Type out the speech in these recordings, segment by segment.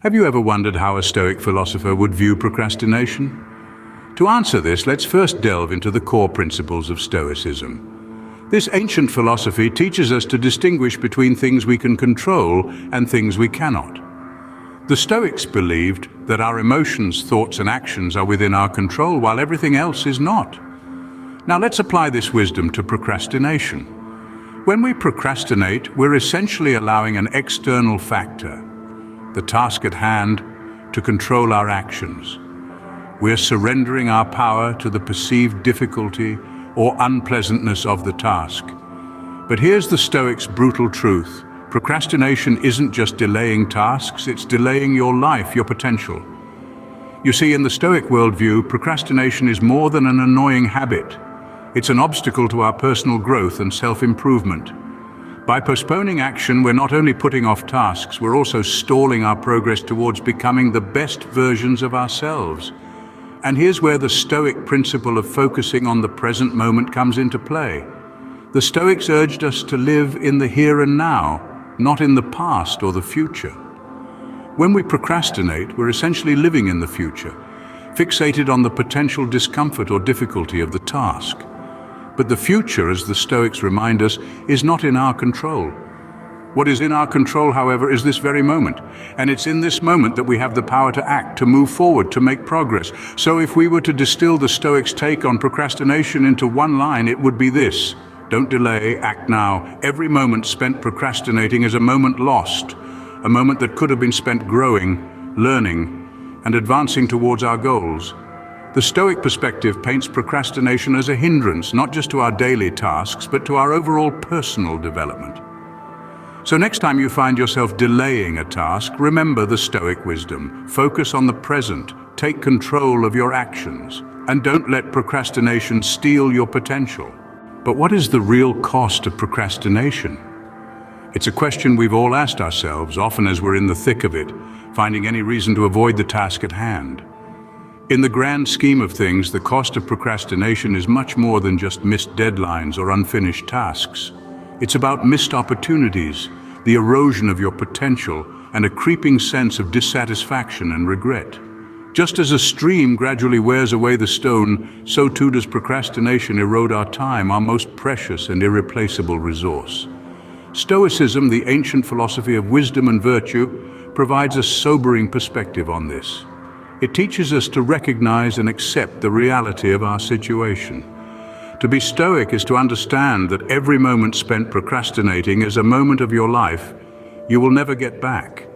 Have you ever wondered how a Stoic philosopher would view procrastination? To answer this, let's first delve into the core principles of Stoicism. This ancient philosophy teaches us to distinguish between things we can control and things we cannot. The Stoics believed that our emotions, thoughts, and actions are within our control, while everything else is not. Now let's apply this wisdom to procrastination. When we procrastinate, we're essentially allowing an external factor, the task at hand, to control our actions. We're surrendering our power to the perceived difficulty or unpleasantness of the task. But here's the Stoics' brutal truth. Procrastination isn't just delaying tasks, it's delaying your life, your potential. You see, in the Stoic worldview, procrastination is more than an annoying habit. It's an obstacle to our personal growth and self-improvement. By postponing action, we're not only putting off tasks, we're also stalling our progress towards becoming the best versions of ourselves. And here's where the Stoic principle of focusing on the present moment comes into play. The Stoics urged us to live in the here and now, not in the past or the future. When we procrastinate, we're essentially living in the future, fixated on the potential discomfort or difficulty of the task. But the future, as the Stoics remind us, is not in our control. What is in our control, however, is this very moment. And it's in this moment that we have the power to act, to move forward, to make progress. So if we were to distill the Stoics' take on procrastination into one line, it would be this: don't delay, act now. Every moment spent procrastinating is a moment lost, a moment that could have been spent growing, learning, and advancing towards our goals. The Stoic perspective paints procrastination as a hindrance, not just to our daily tasks, but to our overall personal development. So next time you find yourself delaying a task, remember the Stoic wisdom. Focus on the present, take control of your actions, and don't let procrastination steal your potential. But what is the real cost of procrastination? It's a question we've all asked ourselves, often as we're in the thick of it, finding any reason to avoid the task at hand. In the grand scheme of things, the cost of procrastination is much more than just missed deadlines or unfinished tasks. It's about missed opportunities, the erosion of your potential, and a creeping sense of dissatisfaction and regret. Just as a stream gradually wears away the stone, so too does procrastination erode our time, our most precious and irreplaceable resource. Stoicism, the ancient philosophy of wisdom and virtue, provides a sobering perspective on this. It teaches us to recognize and accept the reality of our situation. To be Stoic is to understand that every moment spent procrastinating is a moment of your life you will never get back.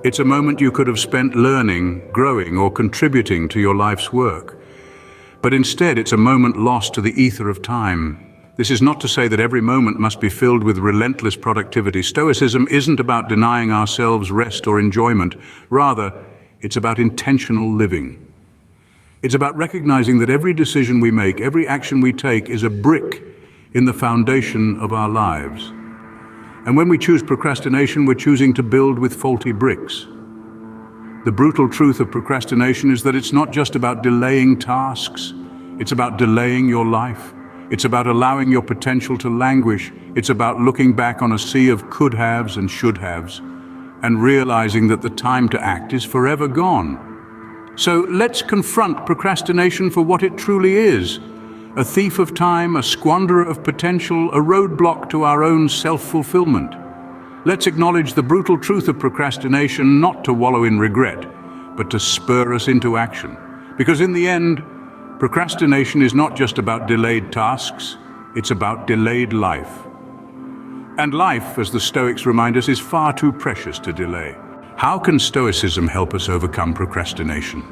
It's a moment you could have spent learning, growing, or contributing to your life's work. But instead, it's a moment lost to the ether of time. This is not to say that every moment must be filled with relentless productivity. Stoicism isn't about denying ourselves rest or enjoyment. Rather, it's about intentional living. It's about recognizing that every decision we make, every action we take is a brick in the foundation of our lives. And when we choose procrastination, we're choosing to build with faulty bricks. The brutal truth of procrastination is that it's not just about delaying tasks. It's about delaying your life. It's about allowing your potential to languish. It's about looking back on a sea of could-haves and should-haves and realizing that the time to act is forever gone. So let's confront procrastination for what it truly is: a thief of time, a squanderer of potential, a roadblock to our own self-fulfillment. Let's acknowledge the brutal truth of procrastination, not to wallow in regret, but to spur us into action. Because in the end, procrastination is not just about delayed tasks, it's about delayed life. And life, as the Stoics remind us, is far too precious to delay. How can Stoicism help us overcome procrastination?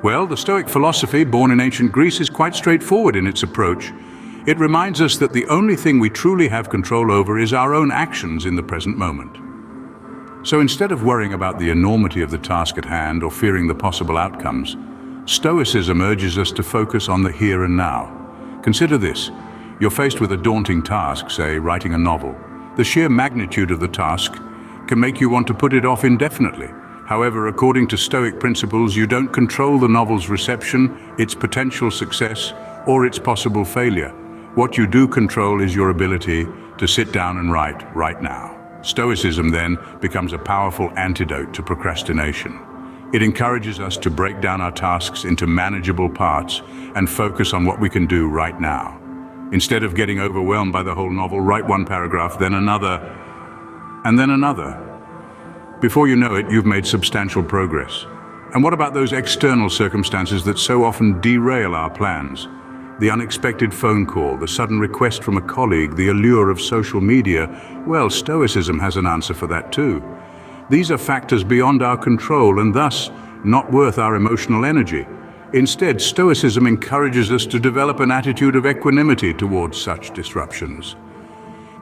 Well, the Stoic philosophy, born in ancient Greece, is quite straightforward in its approach. It reminds us that the only thing we truly have control over is our own actions in the present moment. So instead of worrying about the enormity of the task at hand or fearing the possible outcomes, Stoicism urges us to focus on the here and now. Consider this: you're faced with a daunting task, say writing a novel. The sheer magnitude of the task can make you want to put it off indefinitely. However, according to Stoic principles, you don't control the novel's reception, its potential success, or its possible failure. What you do control is your ability to sit down and write right now. Stoicism, then, becomes a powerful antidote to procrastination. It encourages us to break down our tasks into manageable parts and focus on what we can do right now. Instead of getting overwhelmed by the whole novel, write one paragraph, then another, and then another. Before you know it, you've made substantial progress. And what about those external circumstances that so often derail our plans? The unexpected phone call, the sudden request from a colleague, the allure of social media. Well, Stoicism has an answer for that too. These are factors beyond our control and thus not worth our emotional energy. Instead, Stoicism encourages us to develop an attitude of equanimity towards such disruptions.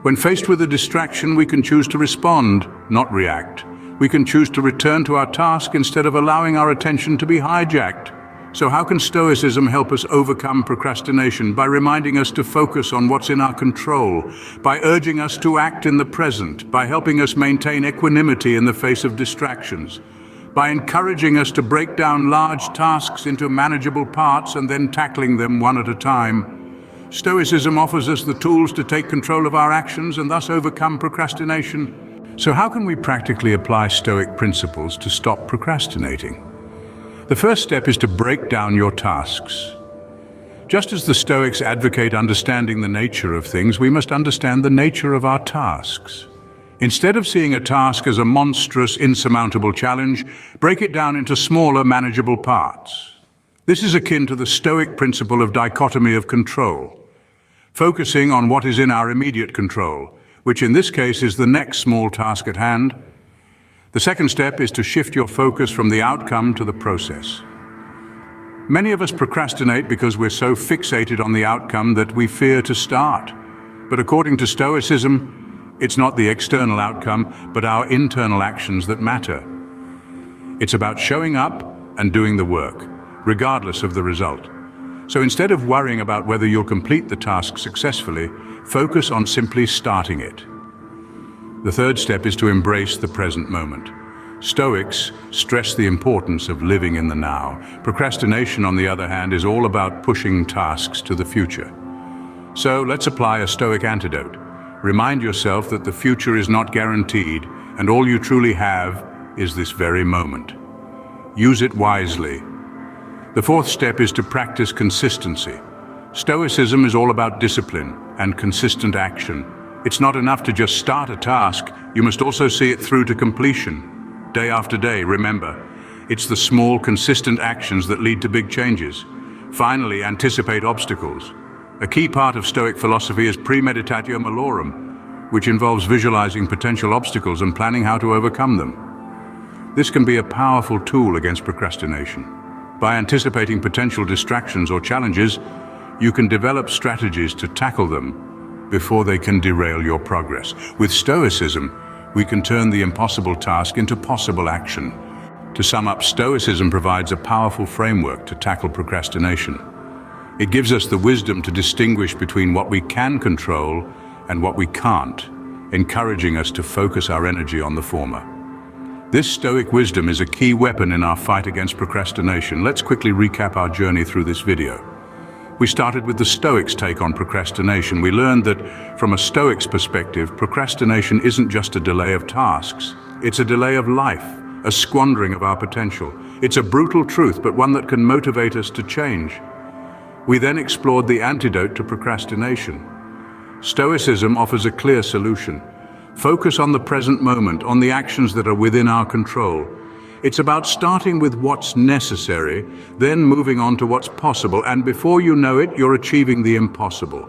When faced with a distraction, we can choose to respond, not react. We can choose to return to our task instead of allowing our attention to be hijacked. So how can Stoicism help us overcome procrastination? By reminding us to focus on what's in our control, by urging us to act in the present, by helping us maintain equanimity in the face of distractions, by encouraging us to break down large tasks into manageable parts and then tackling them one at a time. Stoicism offers us the tools to take control of our actions and thus overcome procrastination. So how can we practically apply Stoic principles to stop procrastinating? The first step is to break down your tasks. Just as the Stoics advocate understanding the nature of things, we must understand the nature of our tasks. Instead of seeing a task as a monstrous, insurmountable challenge, break it down into smaller, manageable parts. This is akin to the Stoic principle of dichotomy of control, focusing on what is in our immediate control, which in this case is the next small task at hand. The second step is to shift your focus from the outcome to the process. Many of us procrastinate because we're so fixated on the outcome that we fear to start. But according to Stoicism, it's not the external outcome, but our internal actions that matter. It's about showing up and doing the work, regardless of the result. So instead of worrying about whether you'll complete the task successfully, focus on simply starting it. The third step is to embrace the present moment. Stoics stress the importance of living in the now. Procrastination, on the other hand, is all about pushing tasks to the future. So let's apply a Stoic antidote. Remind yourself that the future is not guaranteed, and all you truly have is this very moment. Use it wisely. The fourth step is to practice consistency. Stoicism is all about discipline and consistent action. It's not enough to just start a task, you must also see it through to completion. Day after day, remember, it's the small, consistent actions that lead to big changes. Finally, anticipate obstacles. A key part of Stoic philosophy is premeditatio malorum, which involves visualizing potential obstacles and planning how to overcome them. This can be a powerful tool against procrastination. By anticipating potential distractions or challenges, you can develop strategies to tackle them before they can derail your progress. With Stoicism, we can turn the impossible task into possible action. To sum up, Stoicism provides a powerful framework to tackle procrastination. It gives us the wisdom to distinguish between what we can control and what we can't, encouraging us to focus our energy on the former. This Stoic wisdom is a key weapon in our fight against procrastination. Let's quickly recap our journey through this video. We started with the Stoics' take on procrastination. We learned that, from a Stoic's perspective, procrastination isn't just a delay of tasks. It's a delay of life, a squandering of our potential. It's a brutal truth, but one that can motivate us to change. We then explored the antidote to procrastination. Stoicism offers a clear solution. Focus on the present moment, on the actions that are within our control. It's about starting with what's necessary, then moving on to what's possible, and before you know it, you're achieving the impossible.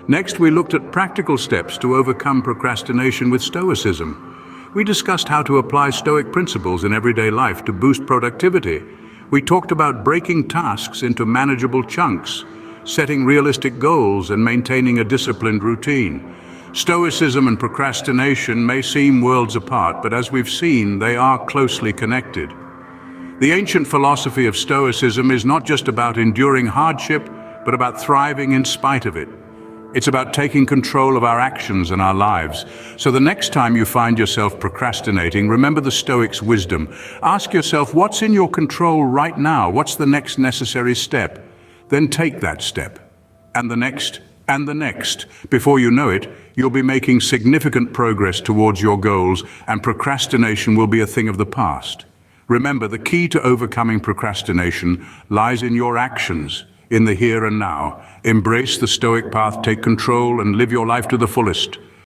Next, we looked at practical steps to overcome procrastination with Stoicism. We discussed how to apply Stoic principles in everyday life to boost productivity. We talked about breaking tasks into manageable chunks, setting realistic goals, and maintaining a disciplined routine. Stoicism and procrastination may seem worlds apart, but as we've seen, they are closely connected. The ancient philosophy of Stoicism is not just about enduring hardship, but about thriving in spite of it. It's about taking control of our actions and our lives. So the next time you find yourself procrastinating, remember the Stoics' wisdom. Ask yourself, what's in your control right now? What's the next necessary step? Then take that step, and the next, and the next. Before you know it, you'll be making significant progress towards your goals, and procrastination will be a thing of the past. Remember, the key to overcoming procrastination lies in your actions, in the here and now. Embrace the Stoic path, take control, and live your life to the fullest.